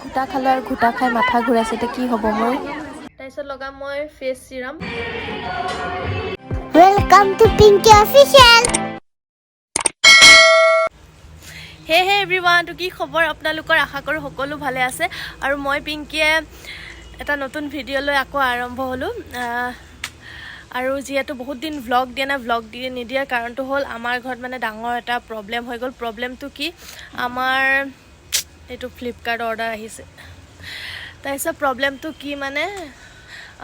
ঘুটা খালোঁ আৰু ঘুটা খাই মাথা ঘূৰাইছে, এতিয়া কি হ'ব মোৰ। তাৰপিছত লগাম মই face serum. Welcome to Pinky Official. হে এভৰিৱান, তো কি খবৰ আপোনালোকৰ? আশা কৰোঁ সকলো ভালে আছে। আৰু মই পিংকিয়ে এটা নতুন ভিডিঅ' লৈ আকৌ আৰম্ভ হ'লোঁ। আৰু যিহেতু বহুত দিন ভ্লগ দিয়া নাই, ভ্লগ নিদিয়াৰ কাৰণটো হ'ল আমাৰ ঘৰত মানে ডাঙৰ এটা প্ৰব্লেম হৈ গ'ল। প্ৰব্লেমটো কি, আমাৰ এইটো ফ্লিপকাৰ্ট অৰ্ডাৰ আহিছে। তাৰপিছত প্ৰব্লেমটো কি মানে,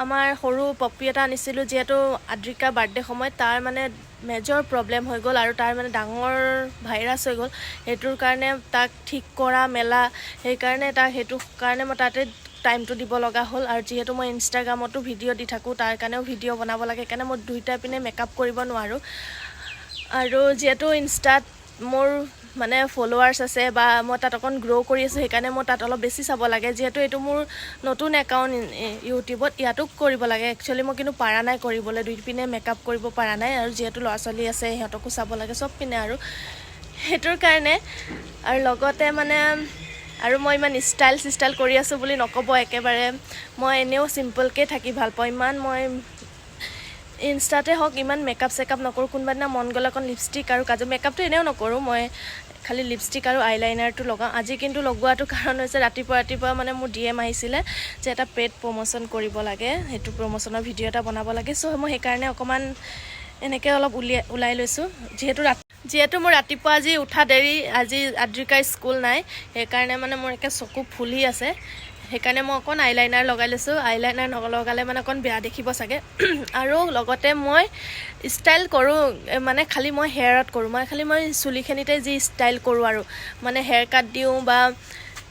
আমাৰ সৰু পপি এটা আনিছিলোঁ, যিহেতু আদ্ৰিকা বাৰ্থডে সময়ত তাৰ মানে মেজৰ প্ৰব্লেম হৈ গ'ল আৰু তাৰ মানে ডাঙৰ ভাইৰাছ হৈ গ'ল। সেইটোৰ কাৰণে তাক ঠিক কৰা মেলা, সেইকাৰণে সেইটো কাৰণে মই তাতে টাইমটো দিব লগা হ'ল। আৰু যিহেতু মই ইনষ্টাগ্ৰামতো ভিডিঅ' দি থাকোঁ, তাৰ কাৰণেও ভিডিঅ' বনাব লাগে, সেইকাৰণে মই দুইটা পিনে মেকআপ কৰিব নোৱাৰোঁ। আৰু যিহেতু ইনষ্টাত মোৰ মানে ফলোৱাৰ্ছ আছে বা মই তাত অকণ গ্ৰ' কৰি আছোঁ, সেইকাৰণে মই তাত অলপ বেছি চাব লাগে। যিহেতু এইটো মোৰ নতুন একাউণ্ট ইউটিউবত, ইয়াতো কৰিব লাগে একচুৱেলি। মই কিন্তু পাৰা নাই কৰিবলৈ, দুই পিনে মেকআপ কৰিব পৰা নাই। আৰু যিহেতু ল'ৰা ছোৱালী আছে, সিহঁতকো চাব লাগে, চব পিনে আৰু সেইটোৰ কাৰণে। আৰু লগতে মানে আৰু মই ইমান ষ্টাইল কৰি আছোঁ বুলি নক'ব একেবাৰে। মই এনেও চিম্পলকৈ থাকি ভাল পাওঁ। ইমান মই ইনষ্টাতে হওক ইমান মেকআপ চেকআপ নকৰোঁ। কোনোবা দিনা মন গ'লে অকণ লিপষ্টিক আৰু কাজল, মেকআপটো এনেও নকৰোঁ, মই খালি লিপষ্টিক আৰু আইলাইনাৰটো লগাওঁ। আজি কিন্তু লগোৱাটো কাৰণ হৈছে ৰাতিপুৱা মানে মোৰ DM আহিছিলে যে এটা পেড প্ৰমোশ্যন কৰিব লাগে, সেইটো প্ৰমোশ্যনৰ ভিডিঅ' এটা বনাব লাগে। চ' মই সেইকাৰণে অকণমান এনেকৈ অলপ ওলাই লৈছোঁ। যিহেতু মোৰ ৰাতিপুৱা আজি উঠা দেৰি, আজি আদ্ৰিকাৰ স্কুল নাই, সেইকাৰণে মানে মোৰ একে চকু ফুলি আছে। সেইকাৰণে মই অকণ আইলাইনাৰ লগাই লৈছোঁ। আইলাইনাৰ নলগালে মানে অকণ বেয়া দেখিব চাগে। আৰু লগতে মই ষ্টাইল কৰোঁ, মানে খালি মই হেয়াৰত কৰোঁ। মই চুলিখিনিতে যি ষ্টাইল কৰোঁ আৰু মানে হেয়াৰ কাট দিওঁ বা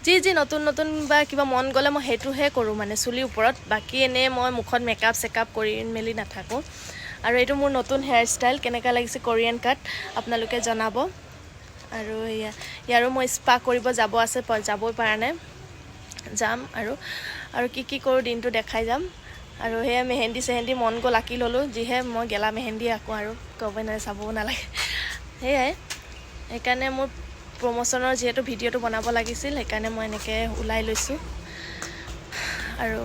যি নতুন বা কিবা মন গ'লে মই সেইটোহে কৰোঁ মানে চুলিৰ ওপৰত। বাকী এনেই মই মুখত মেকআপ চেকআপ কৰি মেলি নাথাকোঁ। আৰু এইটো মোৰ নতুন হেয়াৰ ষ্টাইল, কেনেকুৱা লাগিছে কোৰিয়ান কাট আপোনালোকে জনাব। আৰু ইয়াৰো মই স্পা কৰিব যাবই পৰা নাই, যাম। আৰু কি কৰোঁ দিনটো দেখাই যাম। আৰু সেয়া মেহেন্দি মন গ'ল আঁকি ল'লোঁ, যিহে মই গেলা মেহেন্দি আঁকো আৰু ক'বই নাই, চাবও নালাগে। সেয়াই, সেইকাৰণে মোৰ প্ৰমোশ্যনৰ যিহেতু ভিডিঅ'টো বনাব লাগিছিল, সেইকাৰণে মই এনেকৈ ওলাই লৈছোঁ। আৰু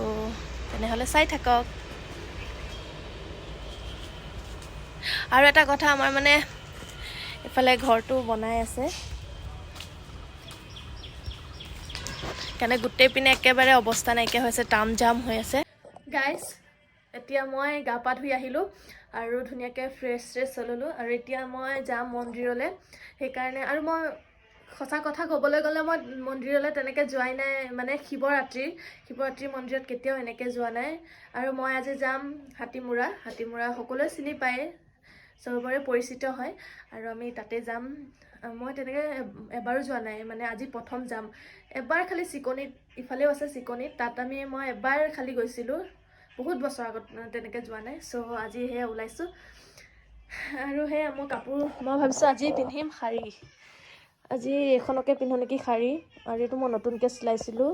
তেনেহ'লে চাই থাকক। আৰু এটা কথা, আমাৰ মানে ইফালে ঘৰটো বনাই আছে, সেইকাৰণে গোটেই পিনে একেবাৰে অৱস্থা নাইকিয়া হৈছে, তাম জাম হৈ আছে। গাইজ, এতিয়া মই গা পা ধুই আহিলোঁ আৰু ধুনীয়াকৈ ফ্ৰেছ হ'লোঁ। আৰু এতিয়া মই যাম মন্দিৰলৈ। সেইকাৰণে আৰু মই সঁচা কথা ক'বলৈ গ'লে মই মন্দিৰলৈ তেনেকৈ যোৱাই নাই, মানে শিৱৰাত্ৰি মন্দিৰত কেতিয়াও এনেকৈ যোৱা নাই। আৰু মই আজি যাম হাতীমূৰা সকলোৱে চিনি পায়, চবৰে পৰিচিত হয়। আৰু আমি তাতে যাম। মই তেনেকৈ এবাৰো যোৱা নাই, মানে আজি প্ৰথম যাম। এবাৰ খালি চিকনিত, ইফালেও আছে চিকনিত, তাত মই এবাৰ খালি গৈছিলোঁ, বহুত বছৰ আগত, তেনেকৈ যোৱা নাই। চ' আজি সেয়া ওলাইছোঁ। আৰু সেয়া মই ভাবিছোঁ আজি পিন্ধিম শাৰী। আজি এইখনকে পিন্ধো নেকি শাৰী। আৰু এইটো মই নতুনকৈ চিলাইছিলোঁ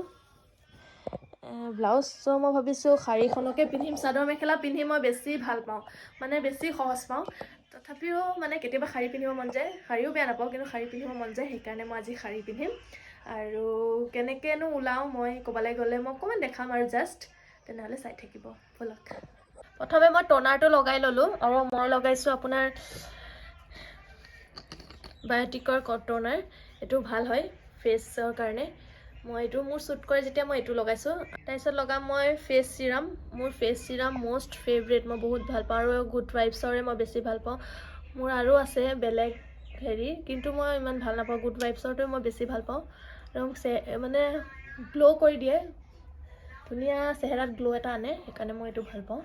ব্লাউজ। চ' মই ভাবিছোঁ শাৰীখনকে পিন্ধিম। চাদৰ মেখেলা পিন্ধি মই বেছি ভাল পাওঁ, মানে বেছি সহজ পাওঁ। তথাপিও মানে কেতিয়াবা শাৰী পিন্ধিব মন যায়, শাৰীও বেয়া নাপাওঁ, কিন্তু শাৰী পিন্ধিব মন যায়। সেইকাৰণে মই আজি শাৰী পিন্ধিম। আৰু কেনেকৈনো ওলাওঁ মই ক'বলৈ গ'লে মই অকণমান দেখাম আৰু জাষ্ট, তেনেহ'লে চাই থাকিব ব'লক। প্ৰথমে মই টনাৰটো লগাই ল'লোঁ, আৰু মই লগাইছোঁ আপোনাৰ বায়'টিকৰ টনাৰ। এইটো ভাল হয় ফেচৰ কাৰণে। মই এইটো মোৰ শ্বুট কৰে যেতিয়া মই এইটো লগাইছোঁ। তাৰপিছত লগাম মই ফেচ চিৰাম। মোৰ ফেচ চিৰাম মষ্ট ফেভৰেট, মই বহুত ভাল পাওঁ। আৰু গুড ভাইবছৰে মই বেছি ভাল পাওঁ। মোৰ আৰু আছে বেলেগ কিন্তু মই ইমান ভাল নাপাওঁ। গুড ভাইবছৰটোৱে মই বেছি ভাল পাওঁ। আৰু মানে গ্ল' কৰি দিয়ে, ধুনীয়া চেহেৰাত গ্ল' এটা আনে, সেইকাৰণে মই এইটো ভাল পাওঁ।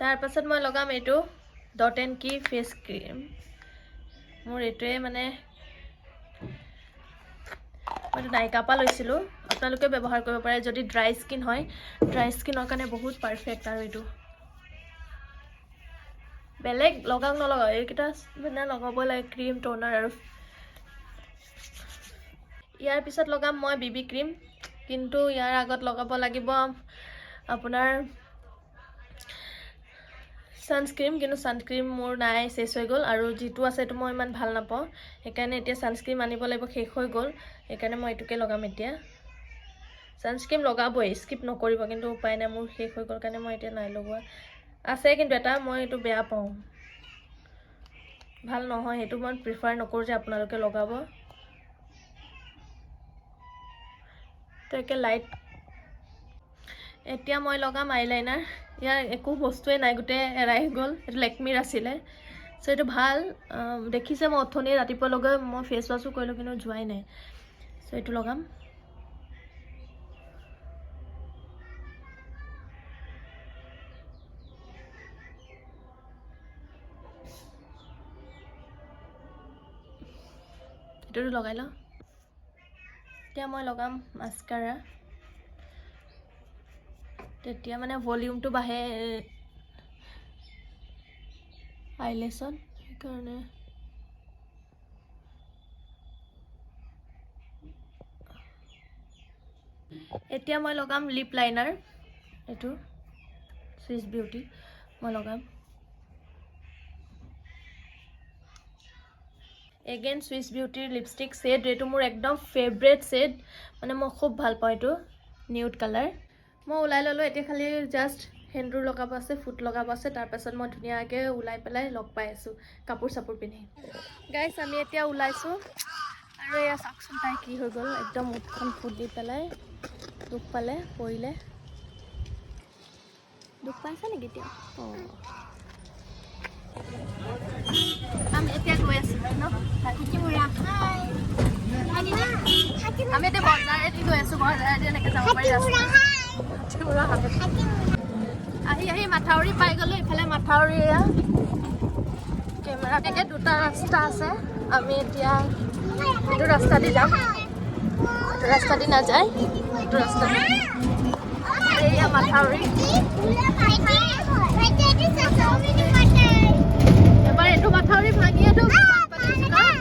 তাৰপাছত মই লগাম এইটো ডট এণ্ড কি ফেচ ক্ৰীম। মোৰ এইটোৱে মানে মই এইটো নাইকাৰ পৰা লৈছিলোঁ, আপোনালোকে ব্যৱহাৰ কৰিব পাৰে যদি ড্ৰাই স্কিন হয়। ড্ৰাই স্কিনৰ কাৰণে বহুত পাৰফেক্ট। আৰু এইটো বেলেগ লগাওক নলগাওক, এইকেইটা মানে লগাবই লাগে, ক্ৰীম টনাৰ। আৰু ইয়াৰ পিছত লগাম মই BB ক্ৰীম, কিন্তু ইয়াৰ আগত লগাব লাগিব আপোনাৰ ছানস্ক্ৰীম। কিন্তু ছানস্ক্ৰীম মোৰ নাই, শেষ হৈ গ'ল। আৰু যিটো আছে সেইটো মই ইমান ভাল নাপাওঁ, সেইকাৰণে এতিয়া ছানস্ক্ৰীম আনিব লাগিব, শেষ হৈ গ'ল। সেইকাৰণে মই এইটোকে লগাম এতিয়া। ছানস্ক্ৰীম লগাবই, স্কিপ নকৰিব, কিন্তু উপায় নাই, মোৰ শেষ হৈ গ'ল কাৰণে মই এতিয়া নাই লগোৱা। আছে কিন্তু এটা, মই এইটো বেয়া পাওঁ, ভাল নহয়, সেইটো মই প্ৰিফাৰ নকৰোঁ যে আপোনালোকে লগাব। তো একে লাইট। এতিয়া মই লগাম আইলাইনাৰ। ইয়াৰ একো বস্তুৱে নাই, গোটেই এৰাই গ'ল। এইটো লেকমিৰ আছিলে, চ' এইটো ভাল। দেখিছে মই অথনি ৰাতিপুৱা লগাই মই ফেচ ৱাছো কৰিলোঁ, কিন্তু যোৱাই নাই। চ' এইটো লগাম। এইটোতো লগাই লওঁ। এতিয়া মই লগাম মাস্কাৰা। তেতিয়া মানে ভলিউমটো বাঢ়ে আইলেছত, সেইকাৰণে। এতিয়া মই লগাম লিপ লাইনাৰ, এইটো চুইচ বিউটি মই লগাম। এগেইন চুইচ বিউটিৰ লিপষ্টিক শ্বেড, এইটো মোৰ একদম ফেভৰেট শ্বেড, মানে মই খুব ভাল পাওঁ এইটো নিউড কালাৰ। মই ওলাই ল'লোঁ, এতিয়া খালি জাষ্ট সেন্দুৰ লগাব আছে, ফুট লগাব আছে, তাৰপাছত মই ধুনীয়াকৈ ওলাই পেলাই লগ পাই আছোঁ কাপোৰ চাপোৰ পিন্ধি। গাইছ, আমি এতিয়া ওলাইছোঁ, আৰু এয়া চাওকচোন তাই কি হৈ গ'ল, একদম মুখখন ফুলি পেলাই দুখ পালে, পৰিলে। দুখ পাইছে নেকি এতিয়া? অঁ, আমি এতিয়া গৈ আছোঁ ন, আমি এতিয়া বজাৰেদি গৈ আছোঁ, বজাৰেদি এনেকৈ যাব পাৰি ৰাস্তা। আহি আহি মাথাউৰি পাই গ'লোঁ, ইফালে মাথাউৰি এয়া কেমেৰা তেনেকৈ দুটা ৰাস্তা আছে। আমি এতিয়া এইটো ৰাস্তা দি যাম, এইটো ৰাস্তা দি নাযায়, এইটো ৰাস্তা দি এয়া মাথাউৰি। এবাৰ এইটো মাথাউৰি ভাঙিয়েতো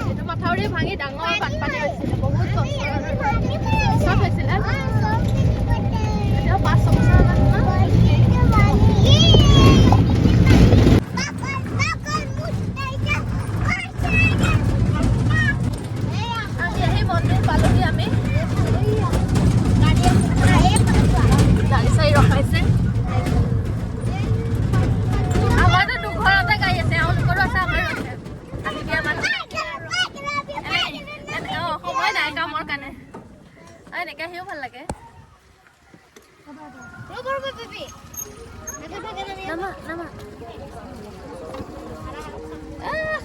এইটো মাথাউৰি ভাঙি ডাঙৰ বানপানী হৈছিলে, বহুত কষ্ট হৈছিলে। এতিয়া 5 বছৰ মান আহি মন্দিৰ পালোহি আমি। গাড়ী চাড়ী ৰখাইছে, আমাৰতো দুঘৰতে গাড়ী আছে, এওঁলোকৰো আছে, আমাৰো আছে। আহি দিয়া মানুহ সময় নাই কামৰ কাৰণে, এনেকৈ আহিও ভাল লাগে।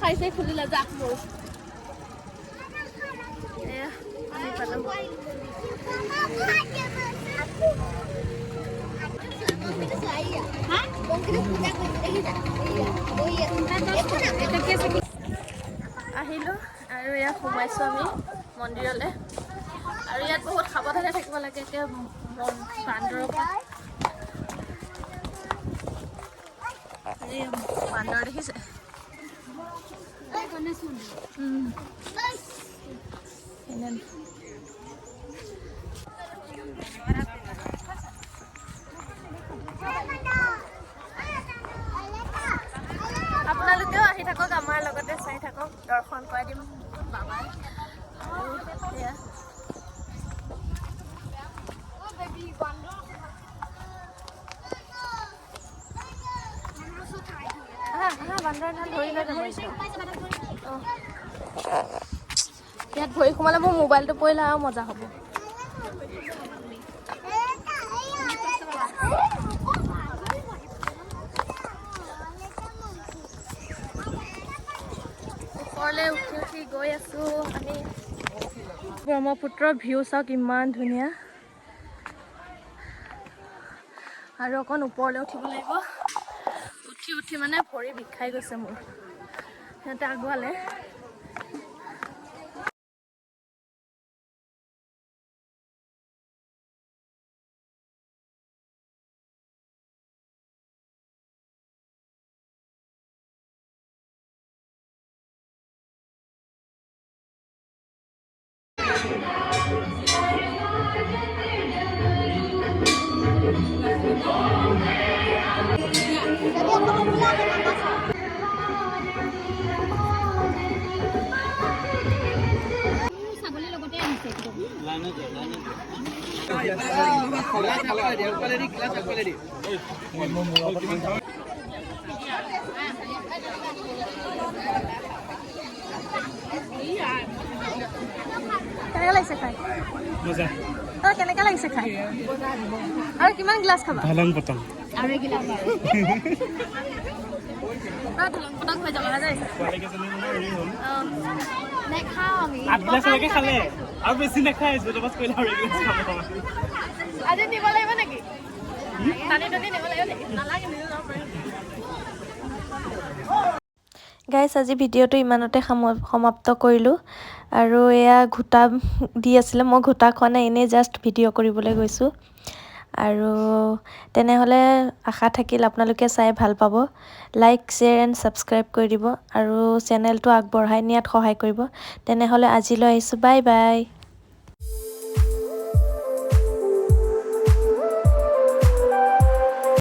খাইছে খুলিলে যাক মোৰ এয়া আমি পালোঁ। আহিলোঁ আৰু ইয়াত সোমাইছোঁ আমি মন্দিৰলৈ, আৰু ইয়াত বহুত সাৱধানে থাকিব লাগে, এতিয়া বান্দৰৰ পৰা। বান্দৰ দেখিছে? আপোনালোকেও আহি থাকক, আমাৰ লগতে চাই থাকক, দৰ্শন কৰাই দিম বাবাই। এয়া বান্দৰ ধৰি লৈ যাব। ইয়াত ভৰি সোমালে মোৰ মোবাইলটো পৰিলে আৰু মজা হ'ব। ওপৰলৈ উঠি উঠি গৈ আছোঁ আমি। ব্ৰহ্মপুত্ৰৰ ভিউ চাওক, ইমান ধুনীয়া। আৰু অকণ ওপৰলৈ উঠিব লাগিব, উঠি উঠি মানে ভৰি বিষাই গৈছে মোৰ। সিহঁতে আগুৱালে। কেনেকৈ লাগিছে খাই মজা কেনেকৈ লাগিছে খাই আৰু কিমান গ্লাছ খাবা ভালং পতং আৰু এগিলাছ ধলং পতং হৈ যাব যায় পোৱালিকেইজনী মানে হেৰি হ'ল নেখাওঁ আমি 8 গিলাচলৈকে খালে আৰু বেছি নাখায় জোৰবাজ কৰিলে আৰু এগিলাচ খাব আজি নিব লাগিব নেকি টানি টানি নিব লাগিব নেকি নালাগে নিজে যাব পাৰিম গাইছ আজি ভিডিঅ'টো ইমানতে সমাপ্ত কৰিলোঁ আৰু এয়া ঘোটা দি আছিলে মই ঘোটা খোৱা নাই এনেই জাষ্ট ভিডিঅ' কৰিবলৈ গৈছোঁ আৰু তেনেহ'লে আশা থাকিল আপোনালোকে চাই ভাল পাব লাইক শ্বেয়াৰ এণ্ড ছাবস্ক্ৰাইব কৰি দিব আৰু চেনেলটো আগবঢ়াই নিয়াত সহায় কৰিব তেনেহ'লে আজিলৈ আহিছোঁ বাই বাই